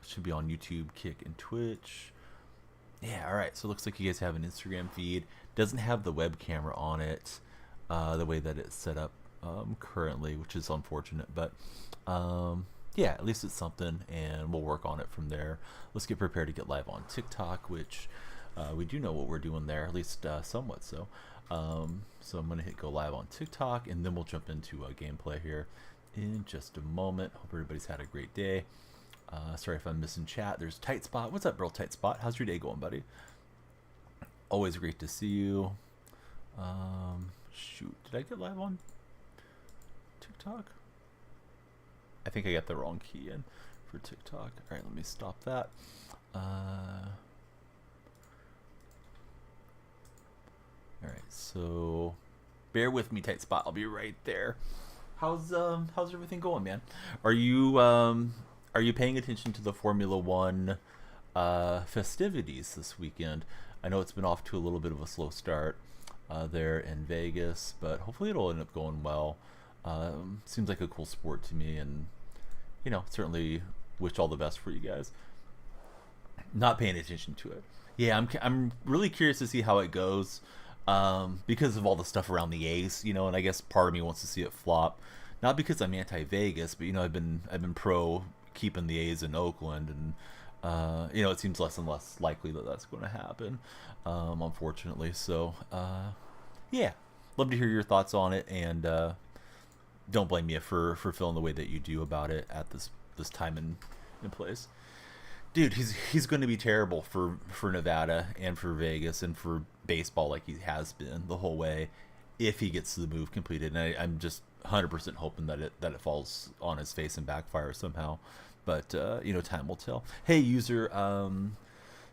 Should be on YouTube, Kick, and Twitch. Yeah, all right. So it looks like you guys have an Instagram feed. Doesn't have the web camera on it, the way that it's set up currently, which is unfortunate. But yeah, at least it's something, and we'll work on it from there. Let's get prepared to get live on TikTok, which we do know what we're doing there, at least somewhat so. So I'm gonna hit go live on TikTok, and then we'll jump into gameplay here in just a moment. Hope everybody's had a great day. Sorry if I'm missing chat. There's Tight Spot. What's up, bro? Tight Spot. How's your day going, buddy? Always great to see you. Shoot, did I get live on TikTok? I think I got the wrong key in for TikTok. All right, let me stop that. All right, so bear with me, Tight Spot. I'll be right there. How's everything going, man? Are you paying attention to the Formula One festivities this weekend? I know it's been off to a little bit of a slow start there in Vegas, but hopefully it'll end up going well. Seems like a cool sport to me, and you know, certainly wish all the best for you guys. Not paying attention to it. Yeah, I'm really curious to see how it goes, because of all the stuff around the A's, you know, and I guess part of me wants to see it flop. Not because I'm anti-Vegas, but you know, I've been pro keeping the A's in Oakland, and you know, it seems less and less likely that that's going to happen, unfortunately. So yeah, love to hear your thoughts on it, and don't blame me for feeling the way that you do about it at this time and place. Dude, he's going to be terrible for Nevada and for Vegas and for baseball, like he has been the whole way, if he gets the move completed. And I'm just 100% hoping that it falls on his face and backfires somehow. But you know, time will tell. Hey, user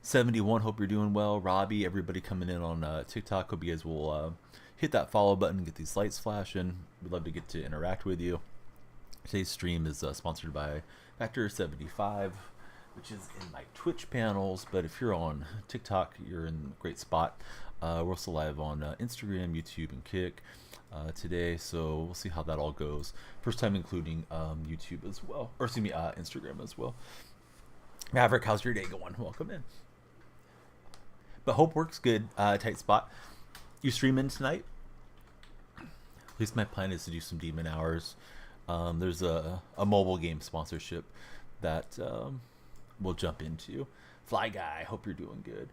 71, hope you're doing well. Robbie, everybody coming in on TikTok, hope you guys will hit that follow button, get these lights flashing. We'd love to get to interact with you. Today's stream is sponsored by Factor 75, which is in my Twitch panels, but if you're on TikTok, you're in a great spot. We're also live on Instagram, YouTube, and Kick today, so we'll see how that all goes. First time including YouTube as well, or excuse me, Instagram as well. Maverick, how's your day going? Welcome in. But hope works good. Tight Spot. You streaming tonight? At least my plan is to do some Demon Hours. There's a mobile game sponsorship that we'll jump into. Fly Guy, hope you're doing good.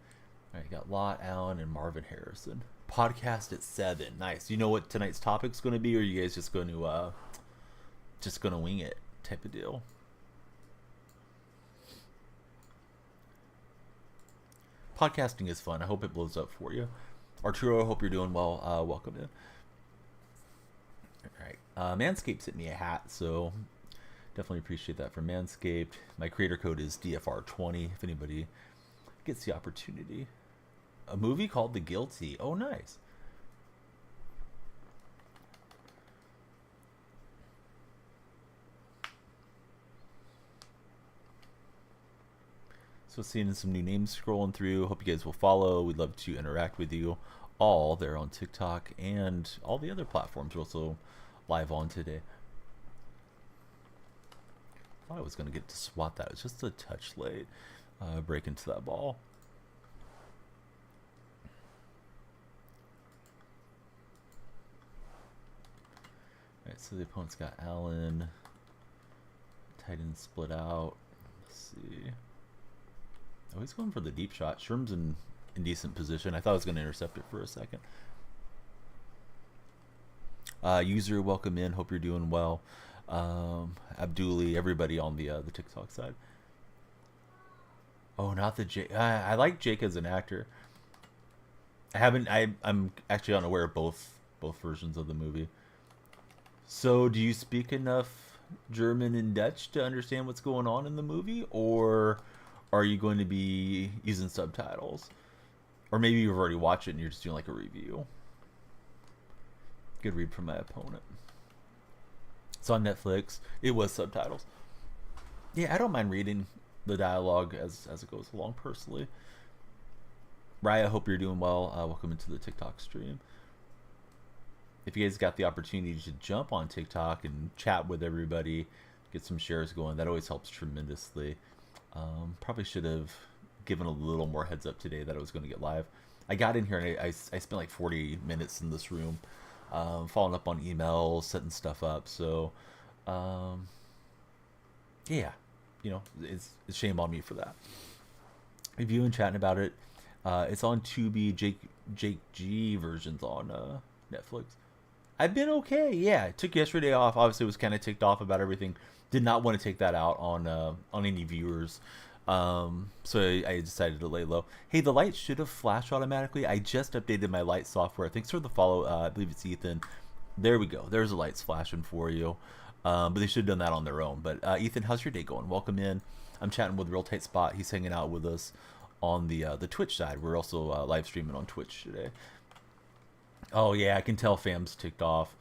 All right, got Lot, Allen, and Marvin Harrison. Podcast at 7. Nice. You know what tonight's topic's going to be, or are you guys just going to wing it type of deal? Podcasting is fun. I hope it blows up for you. Arturo, hope you're doing well. Welcome in. All right. Manscaped sent me a hat, so definitely appreciate that from Manscaped. My creator code is DFR20 if anybody gets the opportunity. A movie called The Guilty. Oh, nice. So seeing some new names scrolling through. Hope you guys will follow. We'd love to interact with you all there on TikTok and all the other platforms we're also live on today. I thought I was going to get to swat that. It's just a touch late. Break into that ball. Alright, so the opponent's got Allen. Tight end split out. Let's see. Oh, he's going for the deep shot. Sherm's in decent position. I thought I was going to intercept it for a second. User, welcome in. Hope you're doing well. Abduli, everybody on the TikTok side. Oh, not the Jake. I like Jake as an actor. I'm actually unaware of both versions of the movie. So, do you speak enough German and Dutch to understand what's going on in the movie, or are you going to be using subtitles? Or maybe you've already watched it and you're just doing like a review. Good read from my opponent. It's on Netflix. It was subtitles. Yeah, I don't mind reading the dialogue as it goes along personally. Raya, hope you're doing well. Welcome into the TikTok stream. If you guys got the opportunity to jump on TikTok and chat with everybody, get some shares going, that always helps tremendously. Probably should have given a little more heads up today that I was going to get live. I got in here and I spent like 40 minutes in this room, following up on emails, setting stuff up. So, um, yeah, it's shame on me for that. Reviewing, chatting about it. It's on Tubi. Jake G versions on Netflix. I've been okay. Yeah, I took yesterday off. Obviously, was kind of ticked off about everything. Did not want to take that out on any viewers. So I decided to lay low. Hey, the lights should have flashed automatically. I just updated my light software. Thanks for the follow. I believe it's Ethan. There we go. There's the lights flashing for you. But they should have done that on their own. But Ethan, how's your day going? Welcome in. I'm chatting with Real Tight Spot. He's hanging out with us on the Twitch side. We're also live streaming on Twitch today. Oh yeah, I can tell Fam's ticked off,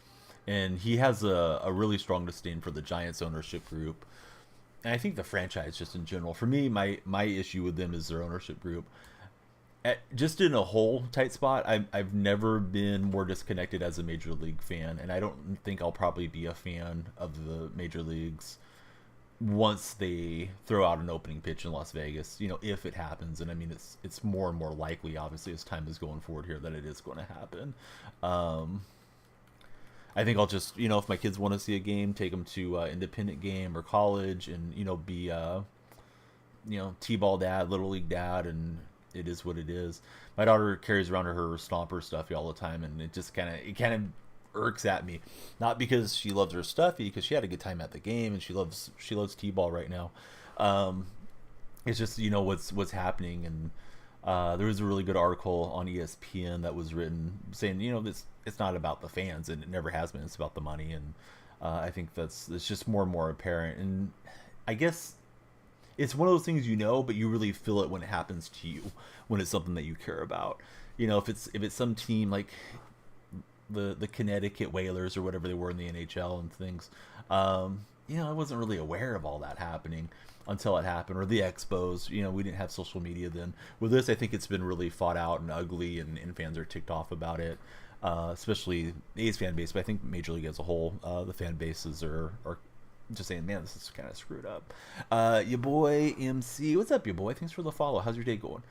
and he has a really strong disdain for the Giants ownership group, and I think the franchise just in general. For me, my issue with them is their ownership group. Just in a whole tight spot, I've never been more disconnected as a major league fan, and I don't think I'll probably be a fan of the major leagues once they throw out an opening pitch in Las Vegas, if it happens. And I mean, it's more and more likely, obviously, as time is going forward here, that it is going to happen. I think I'll just, if my kids want to see a game, take them to independent game or college, and be t-ball dad, little league dad, and it is what it is. My daughter carries around her stomper stuffy all the time, and it just kind of irks at me, not because she loves her stuffy, because she had a good time at the game and she loves t-ball right now. It's just what's happening. And there was a really good article on ESPN that was written saying it's not about the fans, and it never has been. It's about the money. And I think it's just more and more apparent. And I guess it's one of those things, but you really feel it when it happens to you, when it's something that you care about. If it's some team like the Connecticut Whalers or whatever they were in the NHL and things, I wasn't really aware of all that happening until it happened. Or the Expos, we didn't have social media then. With this, I think it's been really fought out and ugly, and fans are ticked off about it, especially the A's fan base, but I think Major League as a whole, the fan bases are just saying, man, this is kind of screwed up. Your boy MC, what's up, your boy? Thanks for the follow. How's your day going?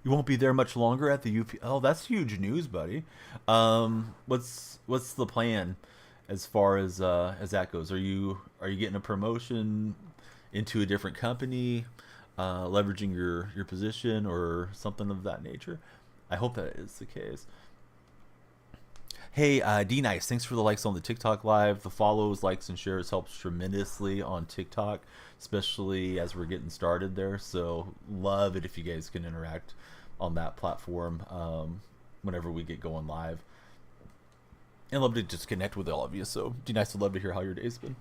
You won't be there much longer at the UP. Oh, that's huge news, buddy. What's the plan as far as that goes? Are you getting a promotion into a different company, leveraging your position or something of that nature? I hope that is the case. Hey, D Nice, thanks for the likes on the TikTok live. The follows, likes, and shares helps tremendously on TikTok, especially as we're getting started there. So love it if you guys can interact on that platform whenever we get going live. And love to just connect with all of you. So D Nice, would love to hear how your day's been.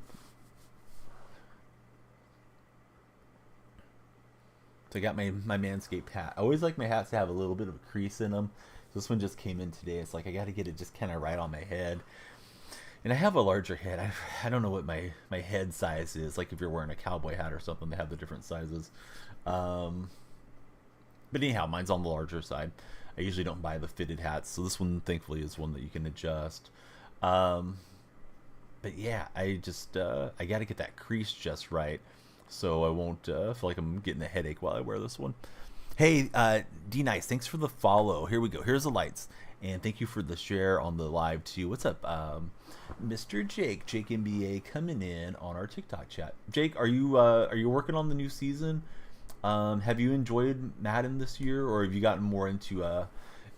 So I got my Manscaped hat. I always like my hats to have a little bit of a crease in them. This one just came in today. It's like I got to get it just kind of right on my head. And I have a larger head. I don't know what my head size is. Like if you're wearing a cowboy hat or something, they have the different sizes. But anyhow, mine's on the larger side. I usually don't buy the fitted hats. So this one, thankfully, is one that you can adjust. But yeah, I got to get that crease just right, so I won't feel like I'm getting a headache while I wear this one. Hey, D Nice, thanks for the follow. Here we go. Here's the lights, and thank you for the share on the live too. What's up, Mr. Jake NBA coming in on our TikTok chat? Jake, are you working on the new season? Have you enjoyed Madden this year, or have you gotten more into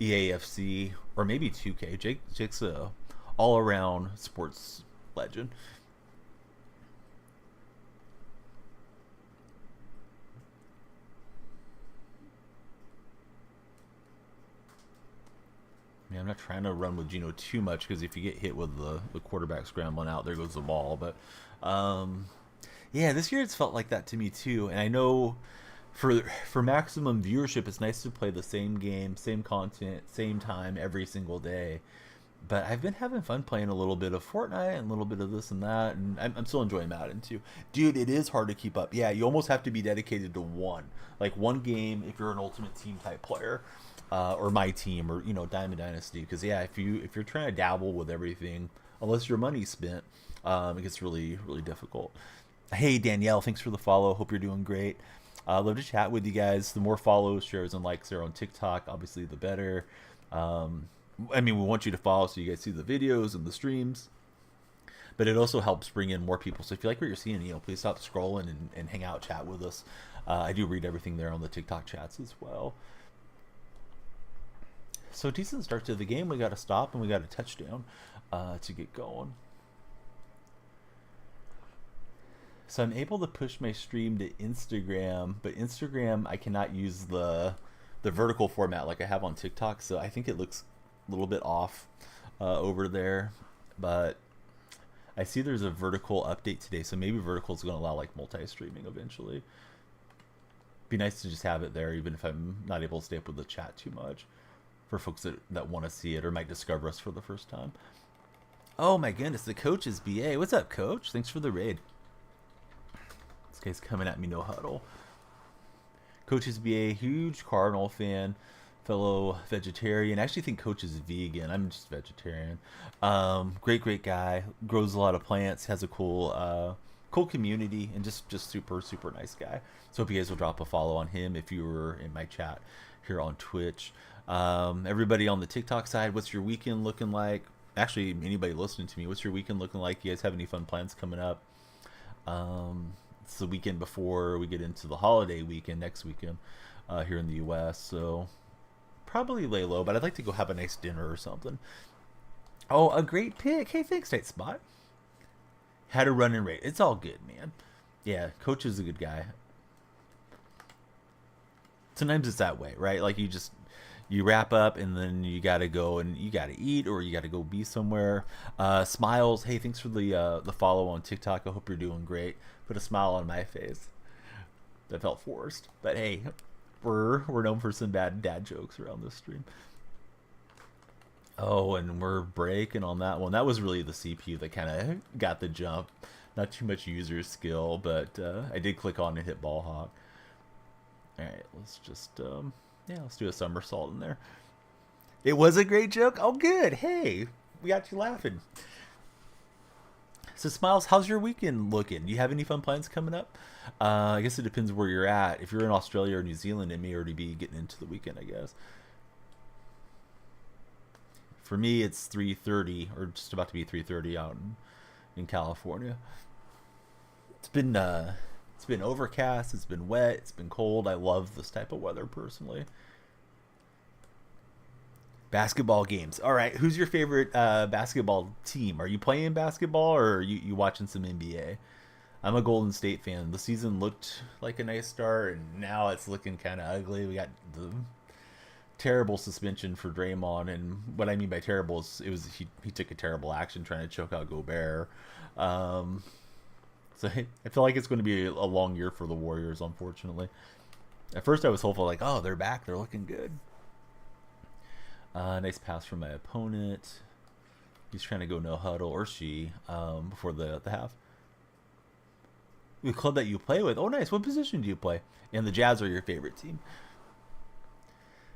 EAFC or maybe 2K? Jake's a all-around sports legend. Yeah, I'm not trying to run with Geno too much, because if you get hit with the quarterback scrambling out, there goes the ball. But yeah, this year it's felt like that to me too. And I know for maximum viewership, it's nice to play the same game, same content, same time every single day. But I've been having fun playing a little bit of Fortnite and a little bit of this and that, and I'm still enjoying Madden too. Dude, it is hard to keep up. Yeah, you almost have to be dedicated to one game if you're an Ultimate Team type player, or my team, or Diamond Dynasty. Because yeah, if you're trying to dabble with everything, unless your money's spent, it gets really really difficult. Hey Danielle, thanks for the follow. Hope you're doing great. Love to chat with you guys. The more follows, shares, and likes there on TikTok, obviously the better. Um, I mean, we want you to follow so you guys see the videos and the streams, but it also helps bring in more people. So if you like what you're seeing, please stop scrolling and hang out, chat with us. I do read everything there on the TikTok chats as well. So decent start to the game. We got a stop and we got a touchdown to get going. So I'm able to push my stream to Instagram, but Instagram I cannot use the vertical format like I have on TikTok. So I think it looks a little bit off over there, but I see there's a vertical update today, so maybe vertical is going to allow like multi-streaming eventually. Be nice to just have it there, even if I'm not able to stay up with the chat too much, for folks that want to see it or might discover us for the first time. Oh my goodness, the coach is BA. What's up, coach? Thanks for the raid. This guy's coming at me, no huddle. Coach is BA, huge Cardinal fan, fellow vegetarian. I actually think Coach is vegan. I'm just vegetarian. Great guy. Grows a lot of plants. Has a cool community, and just super nice guy. So hope you guys will drop a follow on him if you were in my chat here on Twitch. Everybody on the TikTok side, what's your weekend looking like? Actually, anybody listening to me, what's your weekend looking like? You guys have any fun plans coming up? It's the weekend before we get into the holiday weekend next weekend here in the US, so probably lay low, but I'd like to go have a nice dinner or something. Oh, a great pick. Hey, thanks, Night Spot. Had a running rate. It's all good, man. Yeah, coach is a good guy. Sometimes it's that way, right? Like you wrap up and then you gotta go and you gotta eat or you gotta go be somewhere. Smiles, hey, thanks for the follow on TikTok. I hope you're doing great. Put a smile on my face. That felt forced, but hey, we're known for some bad dad jokes around this stream. Oh, and we're breaking on that one. That was really the CPU that kind of got the jump. Not too much user skill, but I did click on and hit ball hawk. All right, let's just let's do a somersault in there. It was a great joke. Oh, good. Hey, we got you laughing. So, Smiles, how's your weekend looking? Do you have any fun plans coming up? I guess it depends where you're at. If you're in Australia or New Zealand, it may already be getting into the weekend, I guess. For me, it's 3:30, or just about to be 3:30 out in California. It's been overcast. It's been wet. It's been cold. I love this type of weather personally. Basketball games. All right, who's your favorite basketball team? Are you playing basketball or are you watching some NBA? I'm a Golden State fan. The season looked like a nice start, and now it's looking kind of ugly. We got the terrible suspension for Draymond, and what I mean by terrible is he took a terrible action trying to choke out Gobert. So I feel like it's going to be a long year for the Warriors, unfortunately. At first I was hopeful, like, oh, they're back, they're looking good. Nice pass from my opponent. He's trying to go no huddle, or she, before the half. The club that you play with. Oh, nice. What position do you play? And the Jazz are your favorite team.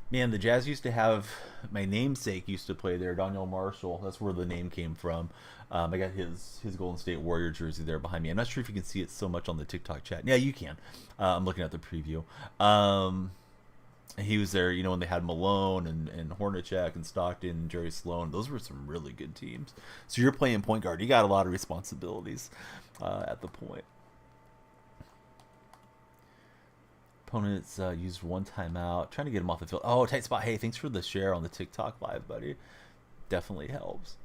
Man, the Jazz used to have, my namesake used to play there, Donyell Marshall. That's where the name came from. I got his Golden State Warrior jersey there behind me. I'm not sure if you can see it so much on the TikTok chat. Yeah, you can. I'm looking at the preview. He was there, when they had Malone and Hornacek and Stockton and Jerry Sloan. Those were some really good teams. So you're playing point guard. You got a lot of responsibilities at the point. Opponents used one timeout. Trying to get him off the field. Oh, tight spot. Hey, thanks for the share on the TikTok live, buddy. Definitely helps.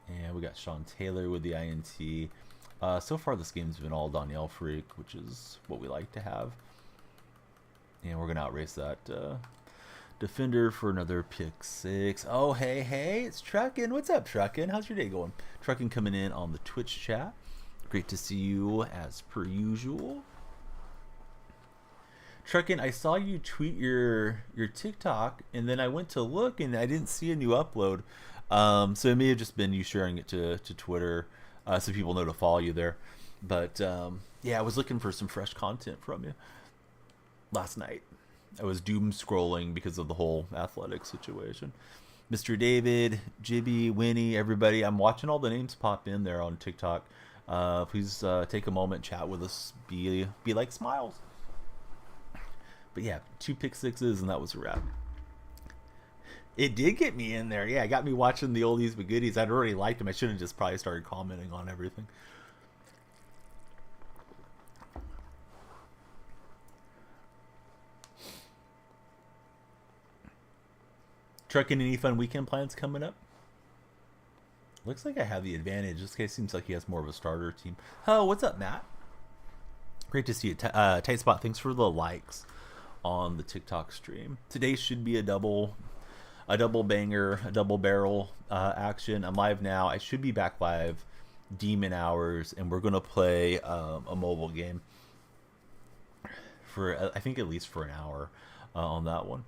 And we got Sean Taylor with the INT. So far, this game's been all DonyellFreak, which is what we like to have. And we're going to outrace that defender for another pick six. Oh, hey, it's Truckin'. What's up, Truckin'? How's your day going? Truckin' coming in on the Twitch chat. Great to see you as per usual. Truckin', I saw you tweet your TikTok, and then I went to look, and I didn't see a new upload. So it may have just been you sharing it to Twitter, so people know to follow you there. But yeah, I was looking for some fresh content from you last night. I was doom scrolling because of the whole athletic situation. Mr. David, Jibby, Winnie, everybody. I'm watching all the names pop in there on TikTok. Please take a moment, chat with us, be like Smiles. But yeah, 2 pick sixes, and that was a wrap. It did get me in there. Yeah, it got me watching the oldies but goodies. I'd already liked them. I should have just probably started commenting on everything. Trucking, any fun weekend plans coming up? Looks like I have the advantage. This guy seems like he has more of a starter team. Oh, what's up, Matt? Great to see you. Tight Spot, thanks for the likes on the TikTok stream. Today should be a double banger, a double barrel action. I'm live now. I should be back live demon hours, and we're going to play a mobile game for, I think, at least for an hour on that one.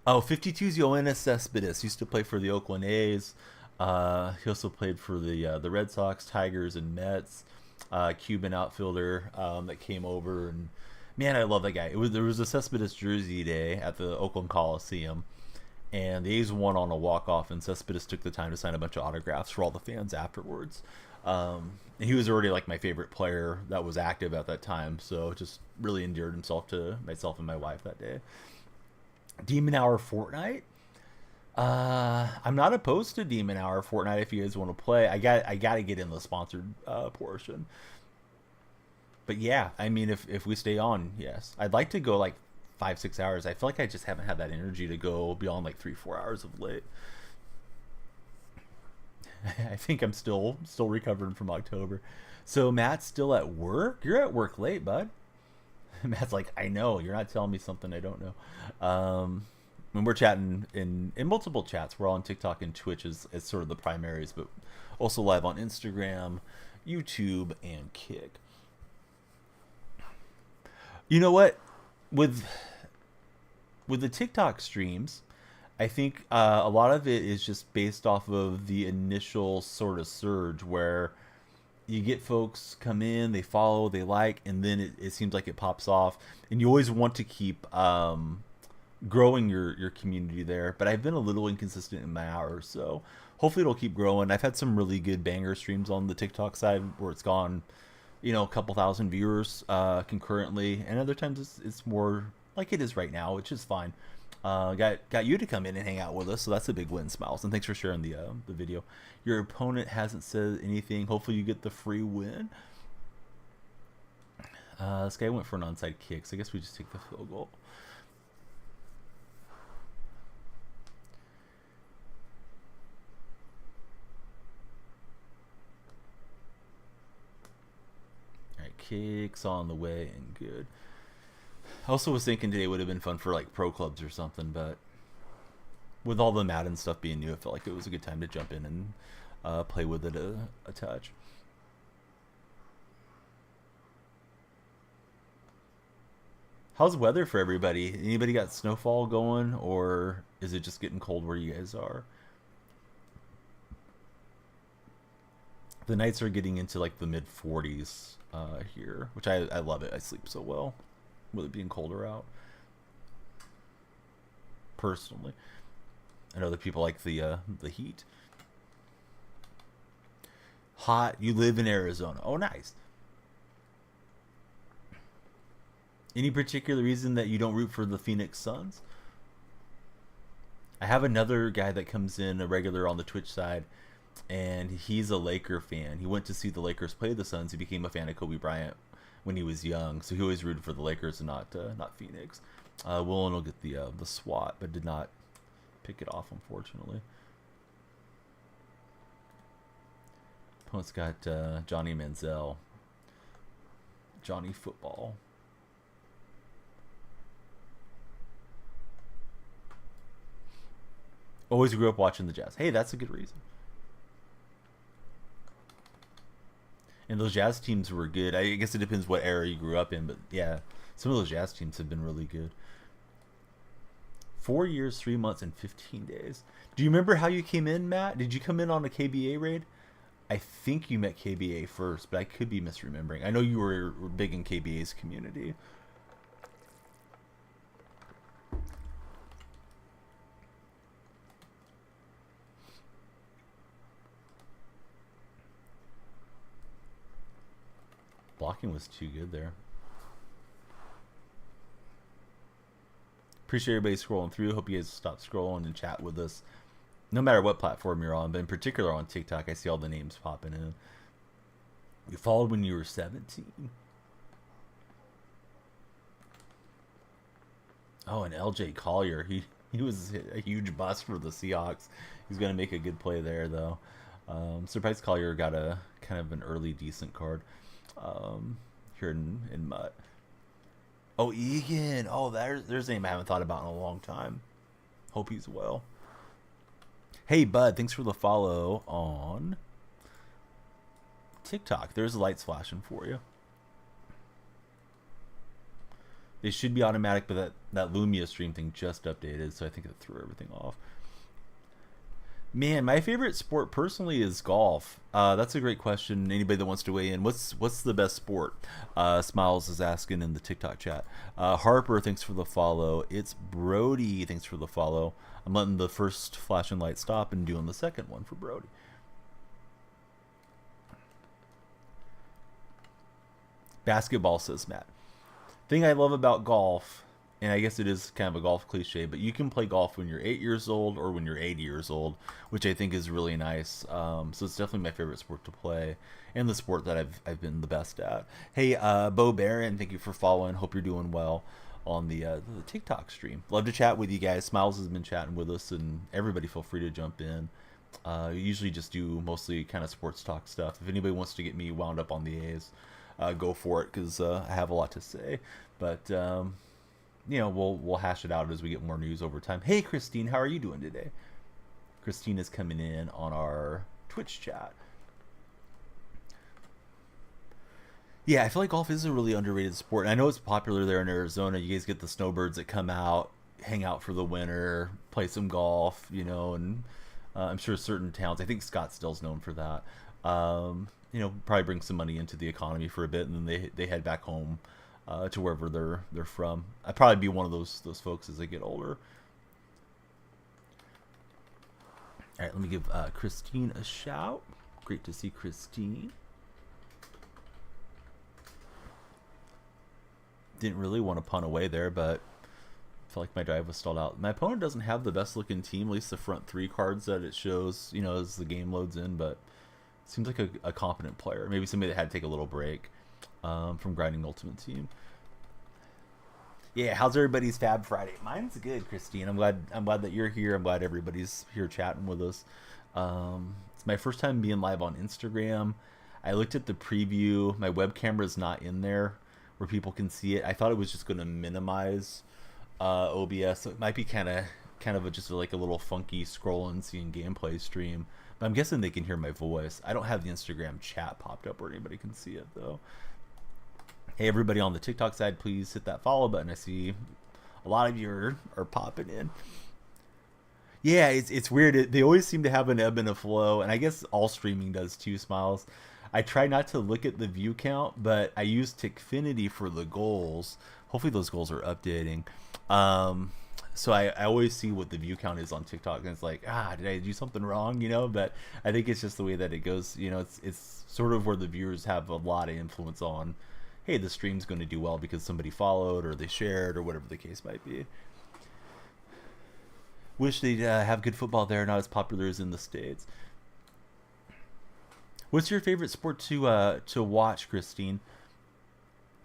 Oh, 52's Yoenis Cespedes used to play for the Oakland A's. He also played for the Red Sox, Tigers, and Mets. Cuban outfielder that came over, and man, I love that guy. There was a Cespedes jersey day at the Oakland Coliseum, and the A's won on a walk-off, and Cespedes took the time to sign a bunch of autographs for all the fans afterwards. And he was already like my favorite player that was active at that time, so just really endeared himself to myself and my wife that day. Demon Hour Fortnite. I'm not opposed to Demon Hour Fortnite if you guys want to play. I got to get in the sponsored portion. But yeah, I mean, if we stay on, yes, I'd like to go like 5-6 hours. I feel like I just haven't had that energy to go beyond like 3-4 hours of late. I think I'm still recovering from October. So Matt's still at work. You're at work late, bud. Matt's like, I know, you're not telling me something I don't know. When we're chatting in multiple chats, we're on TikTok and Twitch as sort of the primaries, but also live on Instagram, YouTube, and Kick. You know what? With the TikTok streams, I think a lot of it is just based off of the initial sort of surge where you get folks come in, they follow, they like, and then it seems like it pops off. And you always want to keep growing your community there. But I've been a little inconsistent in my hours, so hopefully it'll keep growing. I've had some really good banger streams on the TikTok side where it's gone, a couple thousand viewers concurrently, and other times it's more like it is right now, which is fine. Got you to come in and hang out with us, so that's a big win, Smiles, and thanks for sharing the video. Your opponent hasn't said anything. Hopefully you get the free win. This guy went for an onside kick, so I guess we just take the field goal. Alright, kicks on the way and good. I also was thinking today would have been fun for like pro clubs or something, but with all the Madden stuff being new, I felt like it was a good time to jump in and play with it a touch. How's weather for everybody? Anybody got snowfall going, or is it just getting cold where you guys are? The nights are getting into like the mid 40s here, which I love it. I sleep so well with it being colder out. Personally, I know that people like the heat. Hot. You live in Arizona. Oh, nice. Any particular reason that you don't root for the Phoenix Suns? I have another guy that comes in, a regular on the Twitch side, and he's a Laker fan. He went to see the Lakers play the Suns. He became a fan of Kobe Bryant when he was young, so he always rooted for the Lakers and not Phoenix. Willen will get the SWAT, but did not pick it off, unfortunately. Opponent's got Johnny Manziel. Johnny Football. Always grew up watching the Jazz. Hey, that's a good reason. And those Jazz teams were good. I guess it depends what era you grew up in, but yeah, some of those Jazz teams have been really good. 4 years, 3 months, and 15 days. Do you remember how you came in, Matt? Did you come in on a KBA raid? I think you met KBA first, but I could be misremembering. I know you were big in KBA's community. Blocking was too good there. Appreciate everybody scrolling through. Hope you guys stop scrolling and chat with us. No matter what platform you're on, but in particular on TikTok, I see all the names popping in. You followed when you were 17. Oh, and LJ Collier. He was a huge bust for the Seahawks. He's going to make a good play there, though. Surprised Collier got a kind of an early decent card here in Mutt. Oh, Egan. Oh, there's a name I haven't thought about in a long time. Hope he's well. Hey, Bud, thanks for the follow on TikTok. There's lights flashing for you. They should be automatic, but that Lumia stream thing just updated, so I think it threw everything off. Man, my favorite sport personally is golf. That's a great question. Anybody that wants to weigh in, what's the best sport? Smiles is asking in the TikTok chat. Harper, thanks for the follow. It's Brody, thanks for the follow. I'm letting the first flashing light stop and doing the second one for Brody. Basketball, says Matt. Thing I love about golf, and I guess it is kind of a golf cliche, but you can play golf when you're 8 years old or when you're 80 years old, which I think is really nice. So it's definitely my favorite sport to play, and the sport that I've been the best at. Hey, Bo Barron, thank you for following. Hope you're doing well on the TikTok stream. Love to chat with you guys. Smiles has been chatting with us, and everybody feel free to jump in. Usually just do mostly kind of sports talk stuff. If anybody wants to get me wound up on the A's, go for it, because I have a lot to say. But you know, we'll hash it out as we get more news over time. Hey, Christine, how are you doing today? Christine is coming in on our Twitch chat. Yeah, I feel like golf is a really underrated sport. I know it's popular there in Arizona. You guys get the snowbirds that come out, hang out for the winter, play some golf, you know, and I'm sure certain towns, I think Scottsdale's known for that, you know, probably bring some money into the economy for a bit, and then they head back home to wherever they're from. I'd probably be one of those folks as I get older. All right, let me give Christine a shout. Great to see Christine. Didn't really want to punt away there, but I felt like my drive was stalled out. My opponent doesn't have the best looking team, at least the front three cards that it shows, you know, as the game loads in, but seems like a competent player. Maybe somebody that had to take a little break from grinding Ultimate Team. Yeah, how's everybody's Fab Friday? Mine's good, Christine. I'm glad that you're here. I'm glad everybody's here chatting with us. It's my first time being live on Instagram. I looked at the preview. My web camera's not in there where people can see it. I thought it was just going to minimize OBS, so it might be kind of just like a little funky scrolling, seeing gameplay stream. But I'm guessing they can hear my voice. I don't have the Instagram chat popped up where anybody can see it though. Hey, everybody on the TikTok side, please hit that follow button. I see a lot of you are popping in. Yeah, it's weird. They always seem to have an ebb and a flow, and I guess all streaming does too, Smiles. I try not to look at the view count, but I use Tickfinity for the goals. Hopefully those goals are updating. So I always see what the view count is on TikTok, and it's like, did I do something wrong, you know? But I think it's just the way that it goes. You know, it's sort of where the viewers have a lot of influence on, hey, the stream's going to do well because somebody followed or they shared or whatever the case might be. Wish they'd have good football there, not as popular as in the States. What's your favorite sport to watch, Christine?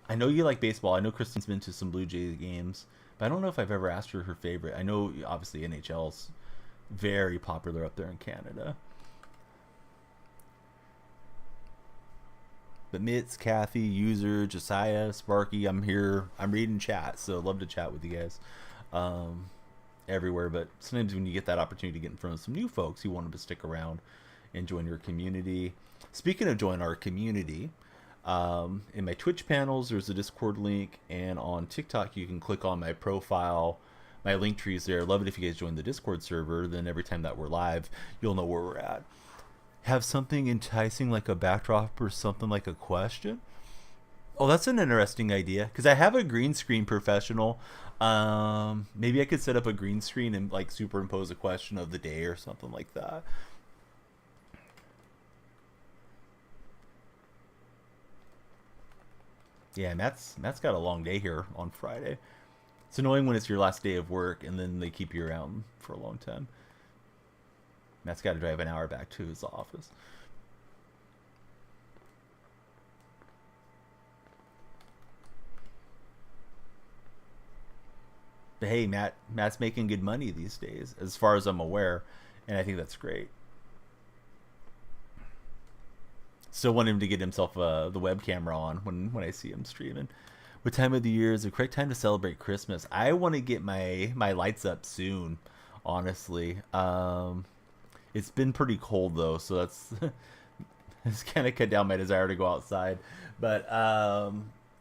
I know you like baseball. I know Christine's been to some Blue Jays games, but I don't know if I've ever asked her favorite. I know, obviously, NHL's very popular up there in Canada. But Mitz, Kathy, User, Josiah, Sparky, I'm here. I'm reading chat, so love to chat with you guys everywhere. But sometimes when you get that opportunity to get in front of some new folks, you want them to stick around and join your community. Speaking of join our community, in my Twitch panels, there's a Discord link, and on TikTok, you can click on my profile. My link tree is there. Love it if you guys join the Discord server. Then every time that we're live, you'll know where we're at. Have something enticing like a backdrop or something like a question. Oh, that's an interesting idea, because I have a green screen professional. Maybe I could set up a green screen and like superimpose a question of the day or something like that. Yeah, Matt's got a long day here on Friday. It's annoying when it's your last day of work and then they keep you around for a long time. Matt's got to drive an hour back to his office. But hey, Matt's making good money these days, as far as I'm aware, and I think that's great. Still want him to get himself the web camera on when I see him streaming. What time of the year is the correct time to celebrate Christmas? I want to get my lights up soon, honestly. It's been pretty cold though, so that's it's kind of cut down my desire to go outside. But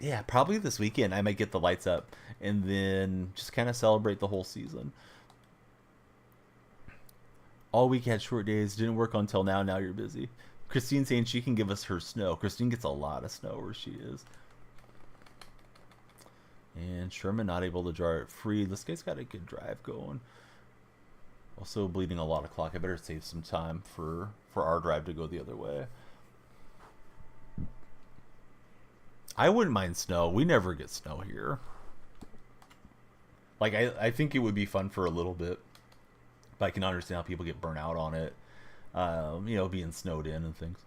yeah, probably this weekend I might get the lights up and then just kind of celebrate the whole season. All week had short days, didn't work until now. Now you're busy. Christine saying she can give us her snow. Christine gets a lot of snow where she is. And Sherman not able to draw it free. This guy's got a good drive going. Also bleeding a lot of clock. I better save some time for our drive to go the other way. I wouldn't mind snow. We never get snow here. Like, I think it would be fun for a little bit. But I can understand how people get burnt out on it. Being snowed in and things.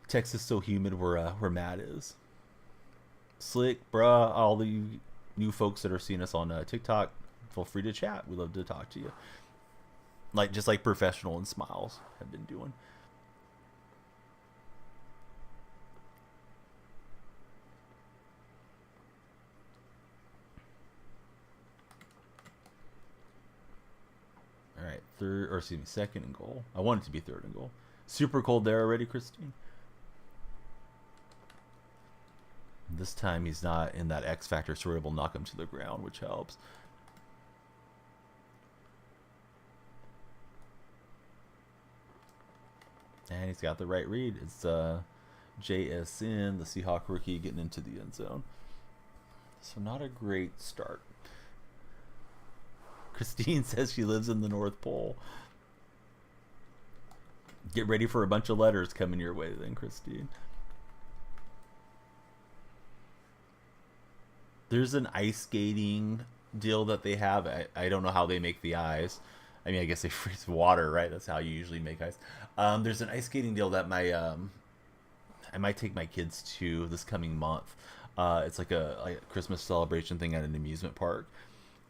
Texas so humid where Matt is. Slick, bruh, all the new folks that are seeing us on TikTok, feel free to chat. We love to talk to you. Just like Professional and Smiles have been doing. All right, second and goal. I want it to be third and goal. Super cold there already, Christine. This time he's not in that X factor, so we're able to knock him to the ground, which helps. And he's got the right read. It's JSN, the Seahawk rookie, getting into the end zone. So not a great start. Christine says she lives in the North Pole. Get ready for a bunch of letters coming your way then, Christine. There's an ice skating deal that they have. I don't know how they make the ice. I mean, I guess they freeze water, right? That's how you usually make ice. There's an ice skating deal that I might take my kids to this coming month. It's like a Christmas celebration thing at an amusement park.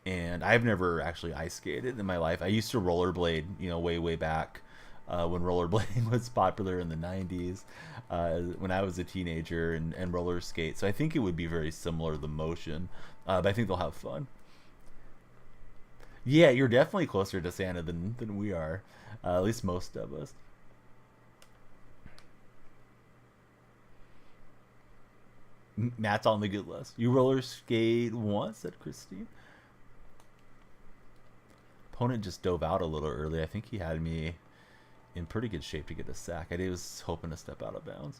And I've never actually ice skated in my life. I used to rollerblade, way back when rollerblading was popular in the 90s, when I was a teenager, and roller skate. So I think it would be very similar, the motion. But I think they'll have fun. Yeah, you're definitely closer to Santa than we are. At least most of us. Matt's on the good list. You roller skate once, said Christine. Opponent just dove out a little early. I think he had me in pretty good shape to get a sack. I was hoping to step out of bounds.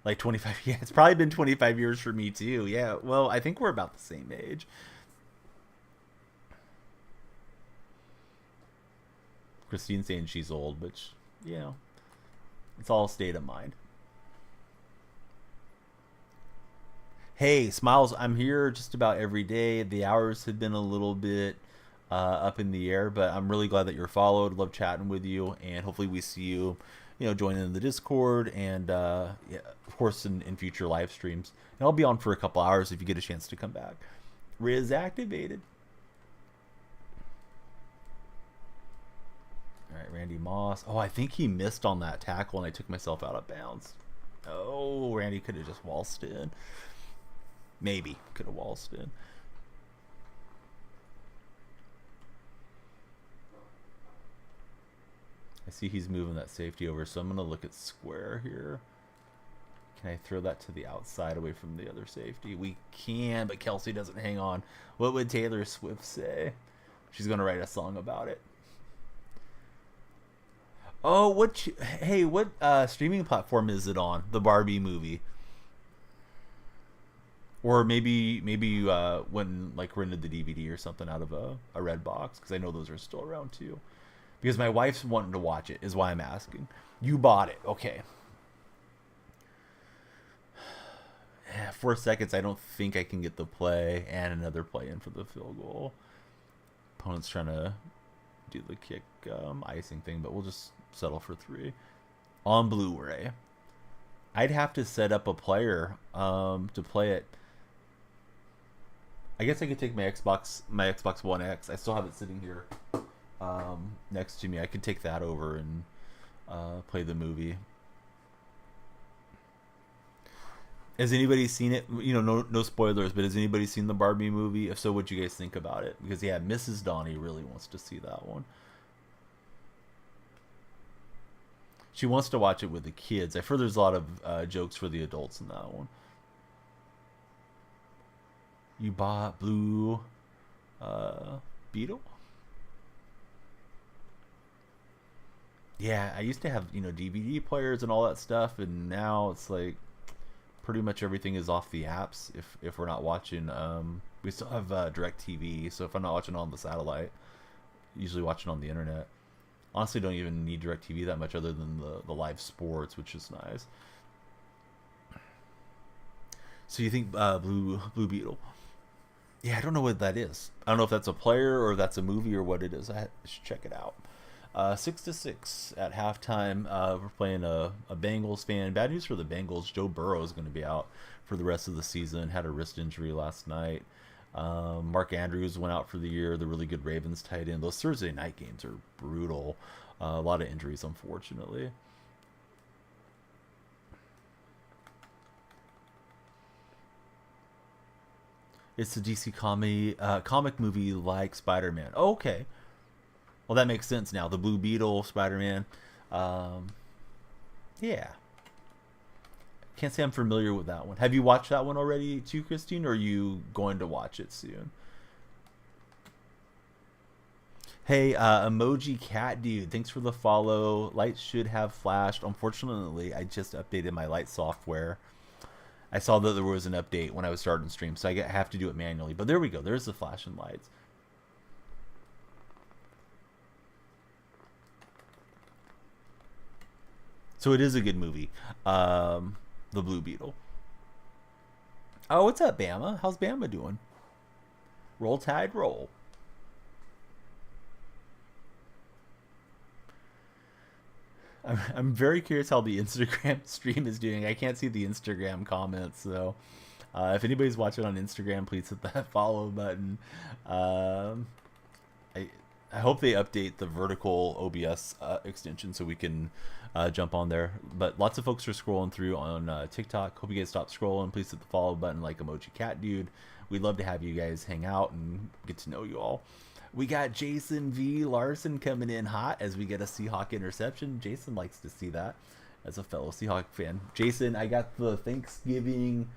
Like 25. Yeah, it's probably been 25 years for me too. Yeah, well, I think we're about the same age. Christine's saying she's old, which, it's all state of mind. Hey, Smiles, I'm here just about every day. The hours have been a little bit up in the air, but I'm really glad that you're followed. Love chatting with you, and hopefully we see you, join in the Discord, and of course in future live streams. And I'll be on for a couple hours if you get a chance to come back. Riz activated. All right, Randy Moss. Oh, I think he missed on that tackle, and I took myself out of bounds. Oh, Randy could have just waltzed in. Maybe could have waltzed in. I see he's moving that safety over, so I'm going to look at square here. Can I throw that to the outside away from the other safety? We can, but Kelsey doesn't hang on. What would Taylor Swift say? She's going to write a song about it. Oh, what streaming platform is it on? The Barbie movie. Or maybe you went and rented the DVD or something out of a red box, because I know those are still around too. Because my wife's wanting to watch it, is why I'm asking. You bought it, okay. 4 seconds, I don't think I can get the play and another play in for the field goal. Opponent's trying to do the kick icing thing, but we'll just settle for 3. On Blu-ray. I'd have to set up a player to play it. I guess I could take my Xbox One X. I still have it sitting here next to me. I could take that over and play the movie. Has anybody seen it? No spoilers, but has anybody seen the Barbie movie? If so, what'd you guys think about it? Because yeah, Mrs. Donnie really wants to see that one. She wants to watch it with the kids. I've heard there's a lot of jokes for the adults in that one. You bought Blue Beetle? Yeah, I used to have DVD players and all that stuff, and now it's like pretty much everything is off the apps. If we're not watching, we still have DirecTV. So if I'm not watching on the satellite, usually watching on the internet. Honestly, don't even need DirecTV that much other than the live sports, which is nice. So you think Blue Beetle? Yeah, I don't know what that is. I don't know if that's a player or if that's a movie or what it is. I should check it out. 6-6 at halftime. We're playing a Bengals fan. Bad news for the Bengals. Joe Burrow is going to be out for the rest of the season. Had a wrist injury last night. Mark Andrews went out for the year. The really good Ravens tight end. Those Thursday night games are brutal. A lot of injuries, unfortunately. It's a DC comic movie like Spider-Man. Oh, okay. Well, that makes sense now. The Blue Beetle, Spider-Man. Yeah. Can't say I'm familiar with that one. Have you watched that one already too, Christine, or are you going to watch it soon? Hey, Emoji Cat Dude, thanks for the follow. Lights should have flashed. Unfortunately, I just updated my light software. I saw that there was an update when I was starting stream, so I have to do it manually. But there we go. There's the flashing lights. So it is a good movie. The Blue Beetle. Oh, what's up, Bama? How's Bama doing? Roll Tide, roll. I'm very curious how the Instagram stream is doing. I can't see the Instagram comments, so if anybody's watching on Instagram, please hit that follow button. I hope they update the vertical OBS extension so we can jump on there. But lots of folks are scrolling through on TikTok. Hope you guys stop scrolling. Please hit the follow button like Emoji Cat Dude. We'd love to have you guys hang out and get to know you all. We got Jason V. Larson coming in hot as we get a Seahawk interception. Jason likes to see that as a fellow Seahawk fan. Jason, I got the Thanksgiving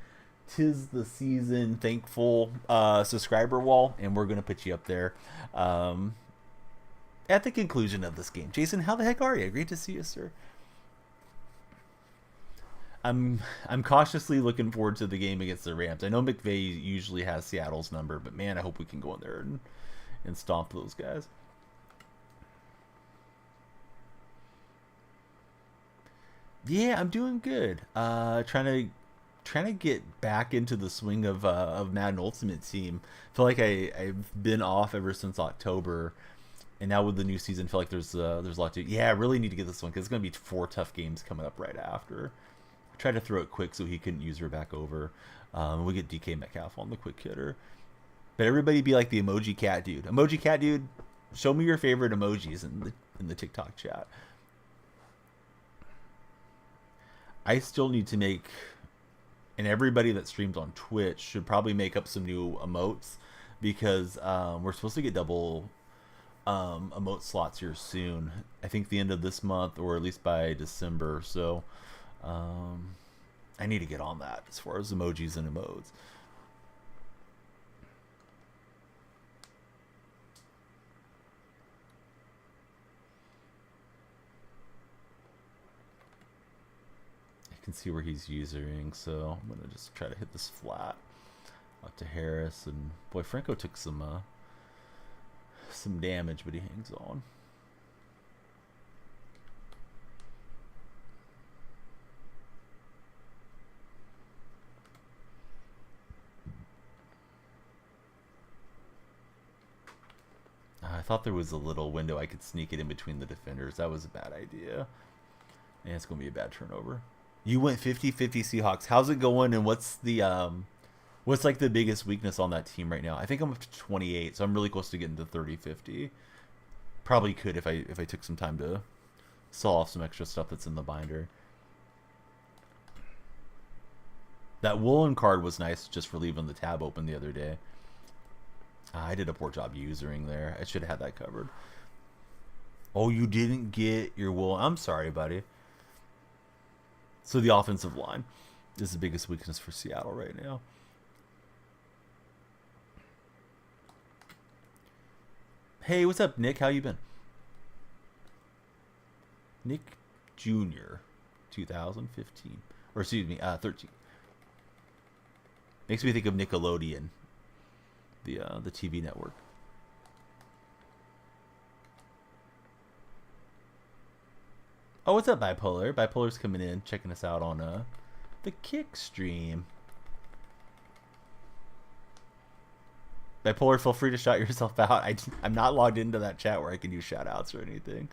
'tis the season thankful subscriber wall, and we're going to put you up there at the conclusion of this game. Jason, how the heck are you? Great to see you, sir. I'm cautiously looking forward to the game against the Rams. I know McVay usually has Seattle's number, but man, I hope we can go in there and stomp those guys. Yeah, I'm doing good. Trying to get back into the swing of Madden Ultimate Team. Feel like I've been off ever since October, and now with the new season, feel like there's a lot to. Yeah, I really need to get this one because it's gonna be 4 tough games coming up right after. I tried to throw it quick so he couldn't use her back over. We get DK Metcalf on the quick hitter. But everybody be like the Emoji Cat Dude. Emoji Cat Dude, show me your favorite emojis in the TikTok chat. I still need to make, and everybody that streams on Twitch should probably make up some new emotes because we're supposed to get double emote slots here soon. I think the end of this month or at least by December. So I need to get on that as far as emojis and emotes. Can see where he's using, so I'm gonna just try to hit this flat out to Harris. And boy, Franco took some damage, but he hangs on. thought there was a little window I could sneak it in between the defenders. That was a bad idea. And it's going to be a bad turnover. You went 50-50 Seahawks. How's it going, and what's like the biggest weakness on that team right now? I think I'm up to 28, so I'm really close to getting to 30-50. Probably could if I took some time to saw off some extra stuff that's in the binder. That woolen card was nice just for leaving the tab open the other day. I did a poor job using there. I should have had that covered. Oh, you didn't get your wool. I'm sorry, buddy. So the offensive line is the biggest weakness for Seattle right now. Hey, what's up, Nick? How you been? Nick Jr. 2015. Or excuse me, 13. Makes me think of Nickelodeon, the TV network. Oh, what's up, Bipolar? Bipolar's coming in, checking us out on the Kick stream. Bipolar, feel free to shout yourself out. I'm not logged into that chat where I can use shout outs or anything.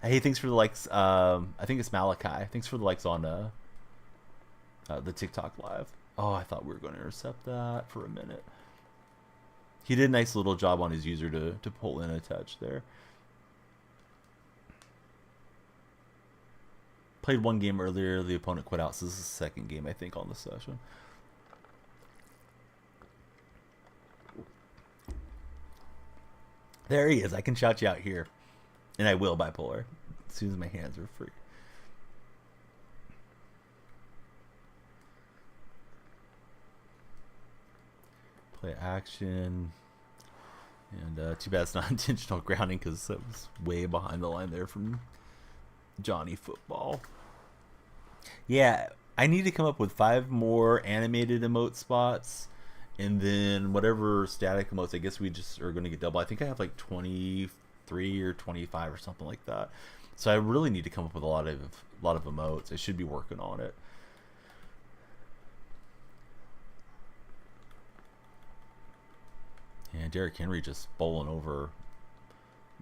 Hey, thanks for the likes. I think it's Malachi. Thanks for the likes on the TikTok live. Oh, I thought we were going to intercept that for a minute. He did a nice little job on his user to pull in a touch there. Played one game earlier. The opponent quit out, so this is the second game, I think, on the session. There he is. I can shout you out here. And I will, Bipolar, as soon as my hands are free. Play action. And too bad it's not intentional grounding because that was way behind the line there from Johnny Football. Yeah, I need to come up with 5 more animated emote spots. And then whatever static emotes, I guess we just are going to get double. I think I have like 23 or 25 or something like that. So I really need to come up with a lot of emotes. I should be working on it. And Derrick Henry just bowling over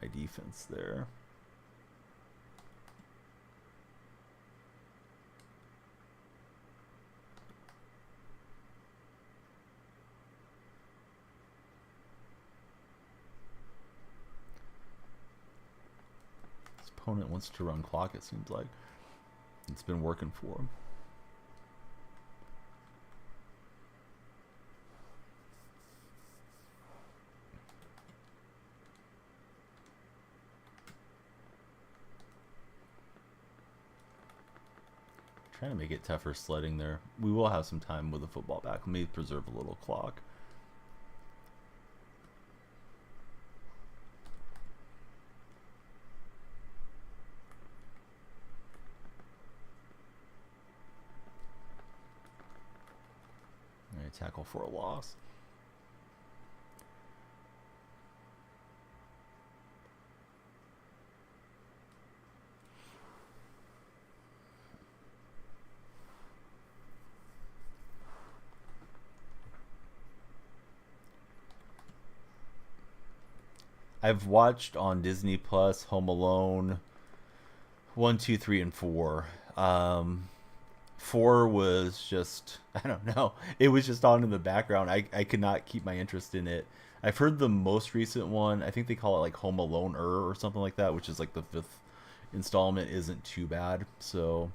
my defense there. His opponent wants to run clock, it seems like. It's been working for him. Trying to make it tougher sledding there. We will have some time with the football back. Let me preserve a little clock. All right, tackle for a loss. I've watched on Disney Plus Home Alone 1, 2, 3, and 4. 4 was just, I don't know. It was just on in the background. I could not keep my interest in it. I've heard the most recent one, I think they call it like Home Alone or something like that, which is like the 5th installment, isn't too bad. So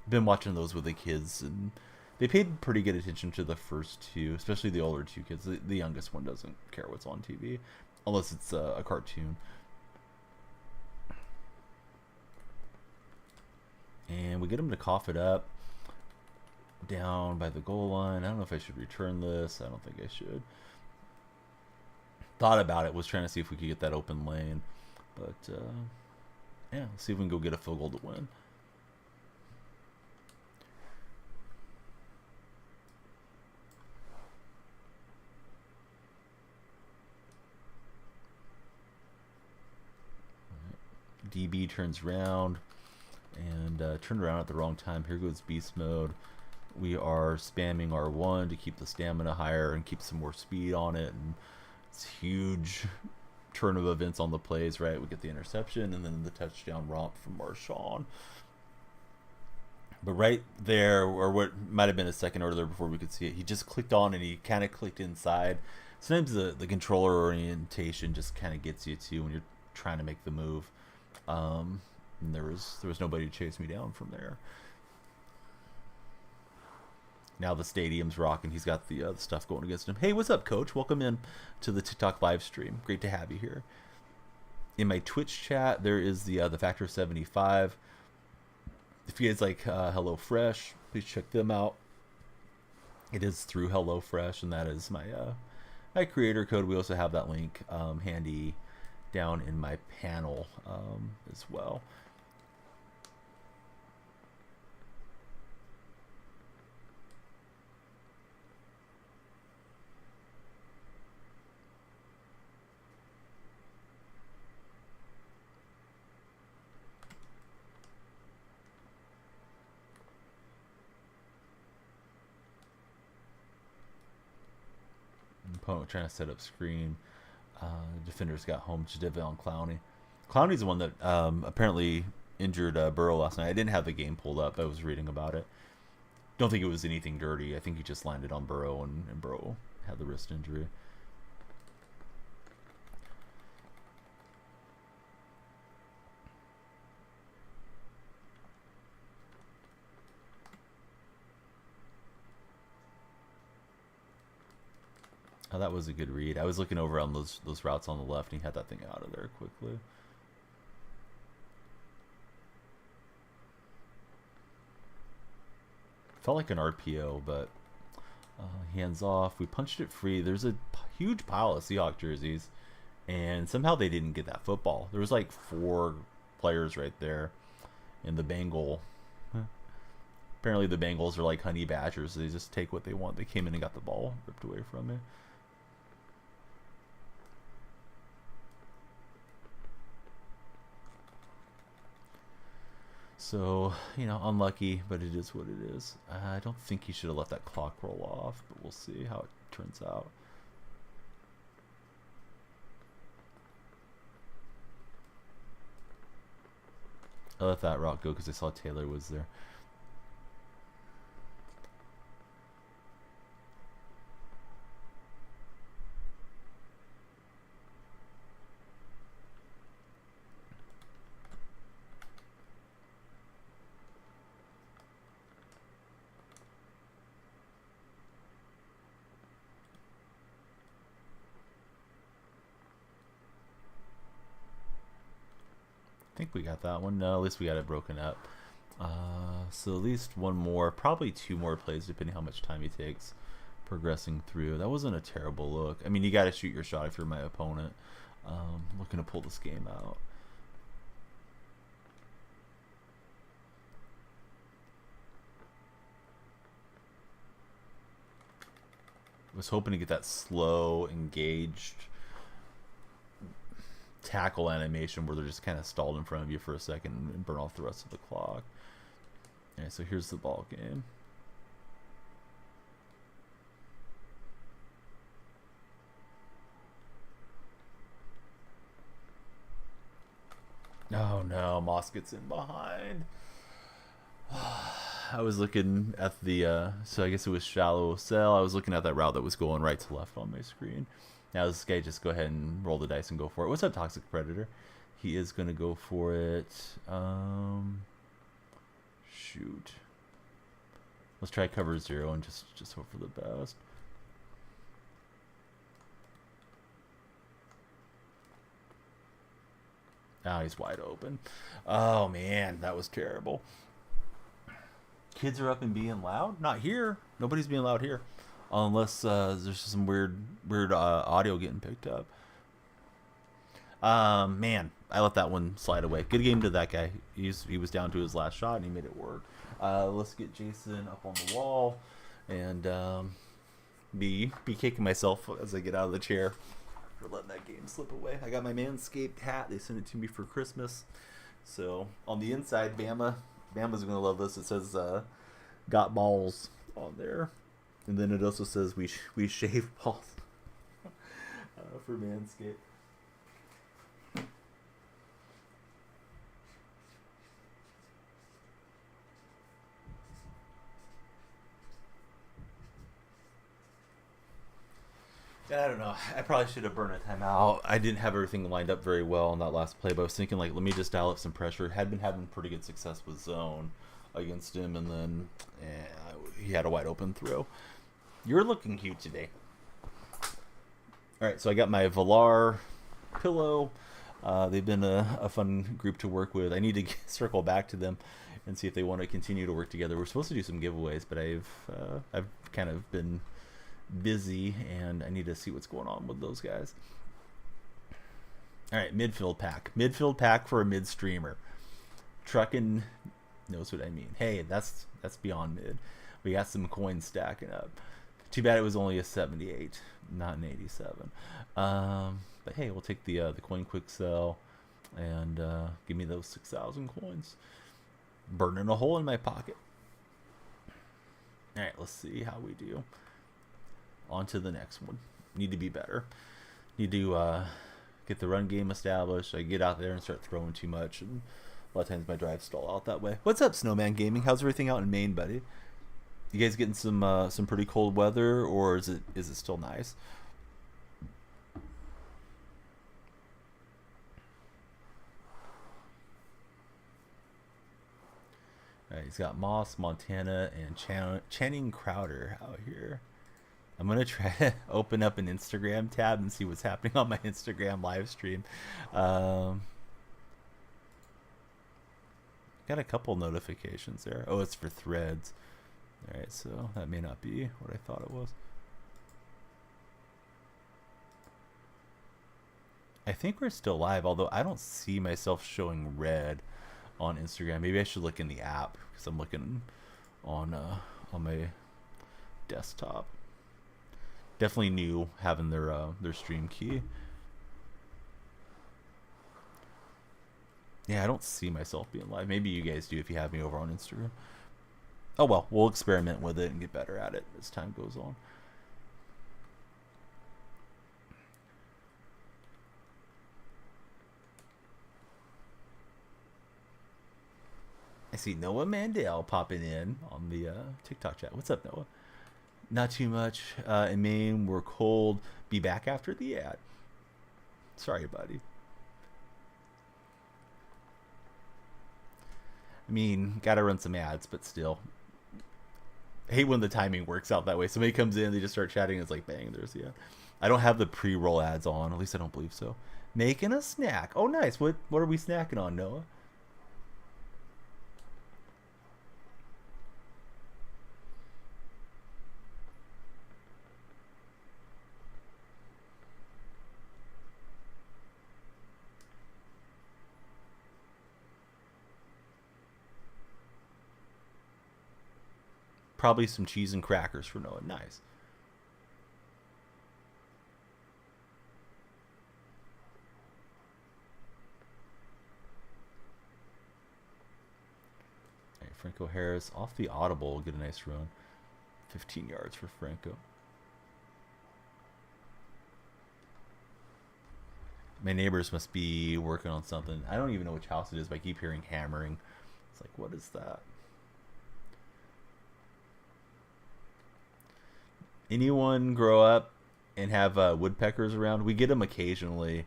I've been watching those with the kids, and they paid pretty good attention to the first 2, especially the older 2 kids. The youngest one doesn't care what's on TV. Unless it's a cartoon. And we get him to cough it up. Down by the goal line. I don't know if I should return this. I don't think I should. Thought about it. Was trying to see if we could get that open lane. But, yeah. Let's see if we can go get a field goal to win. DB turns around and turned around at the wrong time. Here goes beast mode. We are spamming R1 to keep the stamina higher and keep some more speed on it. And it's huge turn of events on the plays, right? We get the interception and then the touchdown romp from Marshawn. But right there, or what might have been a second or there before we could see it, he just clicked on and he kind of clicked inside. Sometimes the controller orientation just kind of gets you too when you're trying to make the move. And there was nobody to chase me down from there. Now the stadium's rocking. He's got the stuff going against him. Hey, what's up, Coach? Welcome in to the TikTok live stream. Great to have you here. In my Twitch chat, there is the Factor 75. If you guys like HelloFresh, please check them out. It is through HelloFresh, and that is my my creator code. We also have that link handy down in my panel as well. Opponent trying to set up screen. Defenders got home to Devon Clowney. Clowney's the one that apparently injured Burrow last night. I didn't have the game pulled up. I was reading about it. Don't think it was anything dirty. I think he just landed on Burrow, and Burrow had the wrist injury. Oh, that was a good read. I was looking over on those routes on the left, and he had that thing out of there quickly. Felt like an RPO, but hands off. We punched it free. There's a huge pile of Seahawks jerseys, and somehow they didn't get that football. There was like 4 players right there, and the Bengal. Apparently the Bengals are like honey badgers. They just take what they want. They came in and got the ball ripped away from me. So, you know, unlucky, but it is what it is. I don't think he should have let that clock roll off, but we'll see how it turns out. I let that route go because I saw Taylor was there. I think we got that one. No, at least we got it broken up. So at least one more, probably 2 more plays, depending how much time he takes progressing through. That wasn't a terrible look. I mean, you got to shoot your shot if you're my opponent. Looking to pull this game out. Was hoping to get that slow, engaged tackle animation where they're just kind of stalled in front of you for a second and burn off the rest of the clock. Okay, so here's the ball game. Oh no, Moss gets in behind. I was looking at the, so I guess it was shallow cell. I was looking at that route that was going right to left on my screen. Now this guy just go ahead and roll the dice and go for it. What's up, Toxic Predator? He is going to go for it. Shoot. Let's try cover 0 and just hope for the best. Now he's wide open. Oh, man, that was terrible. Kids are up and being loud? Not here. Nobody's being loud here. Unless there's some weird audio getting picked up. Man, I let that one slide away. Good game to that guy. He was down to his last shot, and he made it work. Let's get Jason up on the wall and be kicking myself as I get out of the chair for letting that game slip away. I got my Manscaped hat. They sent it to me for Christmas. So on the inside, Bama's gonna love this. It says "Got balls" on there, and then it also says we shave balls for Manscaped. I don't know. I probably should have burned a timeout. I didn't have everything lined up very well on that last play, but I was thinking, like, let me just dial up some pressure. Had been having pretty good success with zone against him, and then he had a wide open throw. You're looking cute today. All right, so I got my Velar pillow. They've been a fun group to work with. I need to circle back to them and see if they want to continue to work together. We're supposed to do some giveaways, but I've kind of been busy, and I need to see what's going on with those guys. All right, midfield pack for a mid streamer. Truckin knows what I mean. Hey, that's beyond mid. We got some coins stacking up. Too bad it was only a 78, not an 87. But hey, we'll take the coin quick sell and give me those 6,000 coins. Burning a hole in my pocket. All right, let's see how we do. On to the next one. Need to be better. Need to get the run game established. I get out there and start throwing too much, and a lot of times my drives stall out that way. What's up, Snowman Gaming? How's everything out in Maine, buddy? You guys getting some pretty cold weather, or is it still nice? All right, he's got Moss, Montana, and Channing Crowder out here. I'm going to try to open up an Instagram tab and see what's happening on my Instagram live stream. Got a couple notifications there. Oh, it's for threads. All right, so that may not be what I thought it was. I think we're still live, although I don't see myself showing red on Instagram. Maybe I should look in the app, because I'm looking on my desktop. Definitely new having their stream key. Yeah, I don't see myself being live. Maybe you guys do if you have me over on Instagram. Oh well, we'll experiment with it and get better at it as time goes on. I see Noah Mandel popping in on the TikTok chat. What's up, Noah? Not too much. In Maine, we're cold. Be back after the ad. Sorry, buddy. I mean, gotta run some ads, but still. I hate when the timing works out that way. Somebody comes in, they just start chatting, and it's like, bang, there's the ad. I don't have the pre-roll ads on. At least I don't believe so. Making a snack. Oh, nice. What are we snacking on, Noah? Probably some cheese and crackers for Noah. Nice. All right, Franco Harris off the audible. Get a nice run. 15 yards for Franco. My neighbors must be working on something. I don't even know which house it is, but I keep hearing hammering. It's like, what is that? Anyone grow up and have woodpeckers around? We get them occasionally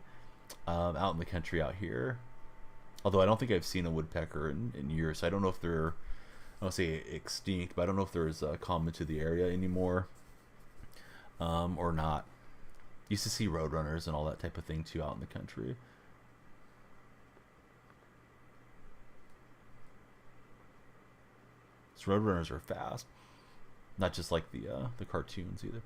out in the country out here. Although I don't think I've seen a woodpecker in years. So I don't know if they're, I don't say extinct, but I don't know if there's common to the area anymore or not. Used to see roadrunners and all that type of thing too out in the country. These roadrunners are fast. Not just like the cartoons either.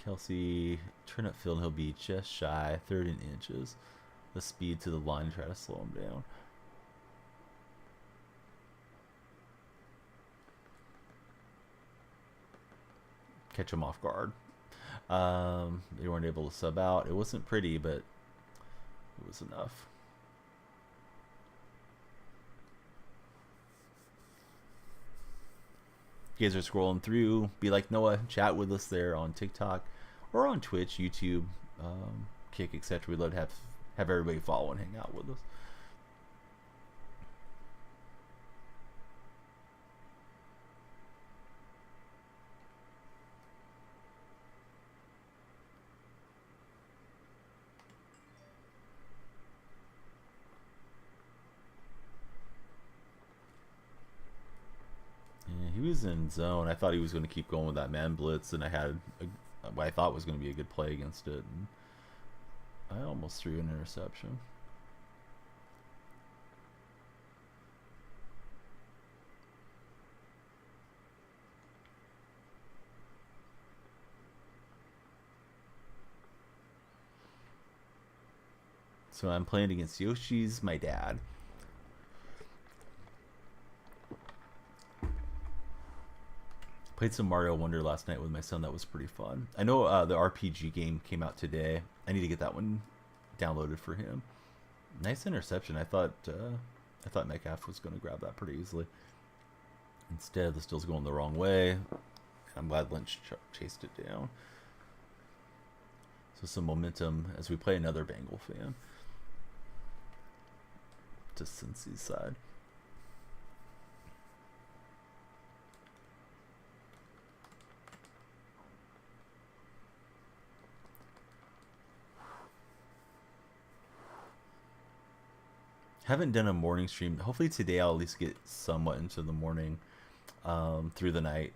Kelsey, turn up field, and he'll be just shy, 3rd in inches. The speed to the line, try to slow him down. Catch him off guard. They weren't able to sub out. It wasn't pretty, but it was enough. You guys are scrolling through. Be like Noah. Chat with us there on TikTok or on Twitch, YouTube, Kick, etc. We'd love to have everybody follow and hang out with us. in zone. I thought he was going to keep going with that man blitz, and I had what I thought was going to be a good play against it. And I almost threw an interception. So I'm playing against Yoshi's my dad. Played some Mario Wonder last night with my son. That was pretty fun. I know the RPG game came out today. I need to get that one downloaded for him. Nice interception. I thought Metcalf was going to grab that pretty easily. Instead, the still's going the wrong way. I'm glad Lynch chased it down. So some momentum as we play another Bengal fan. To Cincy's side. Haven't done a morning stream. Hopefully today I'll at least get somewhat into the morning through the night.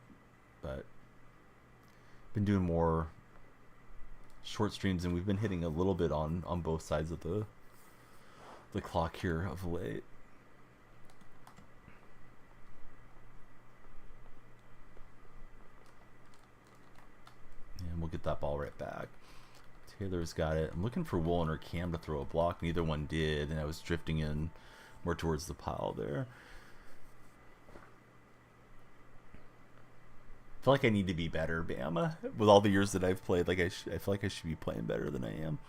But been doing more short streams, and we've been hitting a little bit on both sides of the clock here of late. And we'll get that ball right back. Taylor's got it. I'm looking for Woolen or Cam to throw a block. Neither one did, and I was drifting in more towards the pile there. I feel like I need to be better, Bama. With all the years that I've played, like I feel like I should be playing better than I am.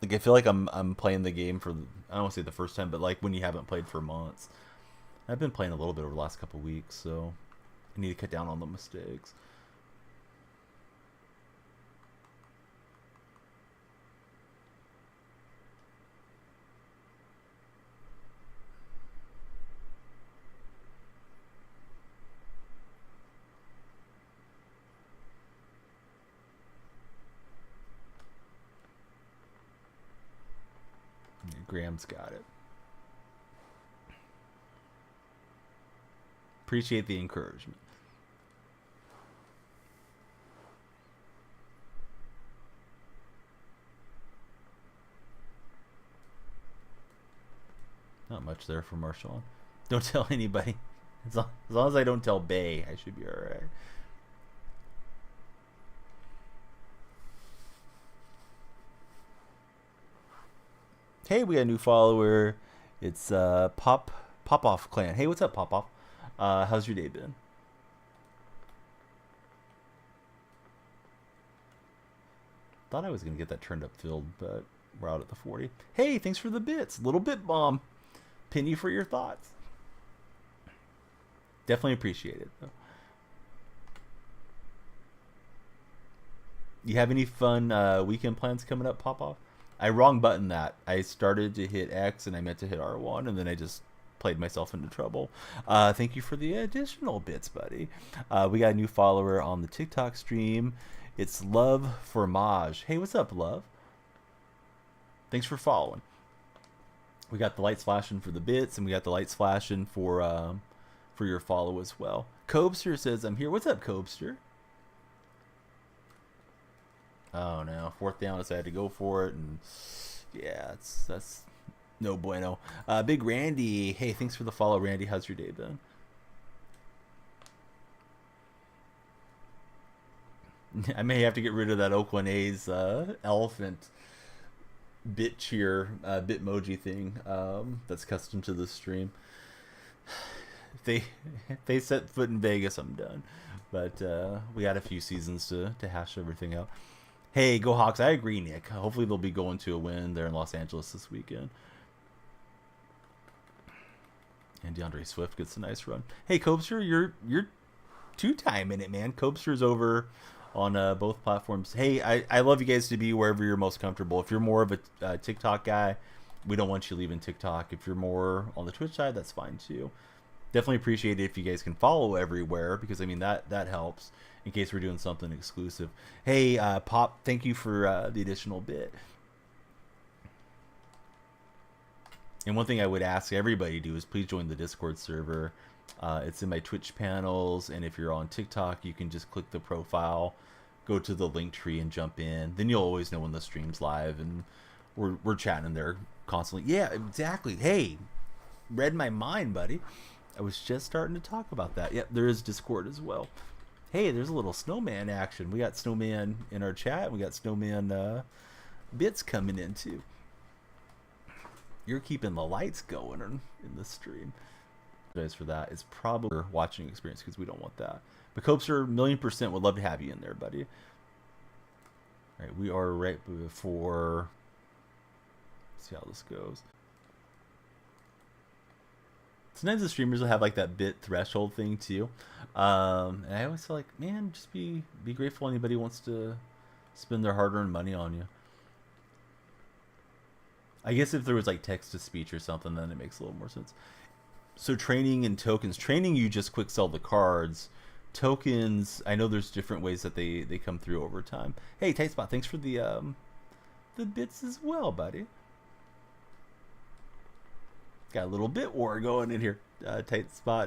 Like I feel like I'm playing the game for, I don't want to say the first time, but like when you haven't played for months. I've been playing a little bit over the last couple of weeks, so I need to cut down on the mistakes. Graham's got it. Appreciate the encouragement. Not much there for Marshawn. Don't tell anybody. As long as I don't tell Bay, I should be alright. Hey, we got a new follower. It's Pop-Off Clan. Hey, what's up, Pop-Off? How's your day been? Thought I was going to get that turned up field, but we're out at the 40. Hey, thanks for the bits. Little bit bomb. Pin you for your thoughts. Definitely appreciate it, though. You have any fun weekend plans coming up, Pop-Off? I wrong buttoned that. I started to hit X and I meant to hit R1, and then I just played myself into trouble. Thank you for the additional bits, buddy. We got a new follower on the TikTok stream. It's Love Fromage. Hey, what's up, Love? Thanks for following. We got the lights flashing for the bits, and we got the lights flashing for your follow as well. Cobster says, I'm here. What's up, Cobster? Oh no, 4th down, so I had to go for it, and yeah, that's no bueno. Big Randy, hey, thanks for the follow, Randy. How's your day been? I may have to get rid of that Oakland A's elephant bit cheer, bitmoji thing that's custom to the stream. If they set foot in Vegas, I'm done. But we got a few seasons to hash everything out. Hey, go Hawks. I agree, Nick. Hopefully they'll be going to a win there in Los Angeles this weekend. And DeAndre Swift gets a nice run. Hey, Cobster, you're two-time in it, man. Cobster's over on both platforms. Hey, I love you guys to be wherever you're most comfortable. If you're more of a TikTok guy, we don't want you leaving TikTok. If you're more on the Twitch side, that's fine too. Definitely appreciate it if you guys can follow everywhere, because I mean that helps in case we're doing something exclusive. Hey, Pop, thank you for the additional bit. And one thing I would ask everybody to do is please join the Discord server. It's in my Twitch panels, and if you're on TikTok, you can just click the profile, go to the link tree, and jump in. Then you'll always know when the stream's live, and we're chatting in there constantly. Yeah, exactly. Hey, read my mind, buddy. I was just starting to talk about that. Yep, there is Discord as well. Hey, there's a little snowman action. We got snowman in our chat. We got snowman bits coming in too. You're keeping the lights going in the stream. For that, it's probably a watching experience because we don't want that. But Copester, 1,000,000% would love to have you in there, buddy. All right, we are right before. Let's see how this goes. Sometimes the streamers will have like that bit threshold thing too, and I always feel like, man, just be grateful anybody wants to spend their hard-earned money on you. I guess if there was like text to speech or something, then it makes a little more sense. So training and tokens. Training, you just quick sell the cards. Tokens, I know there's different ways that they come through over time. Hey, Tight Spot, thanks for the bits as well, buddy. Got a little bit war going in here. Tight Spot.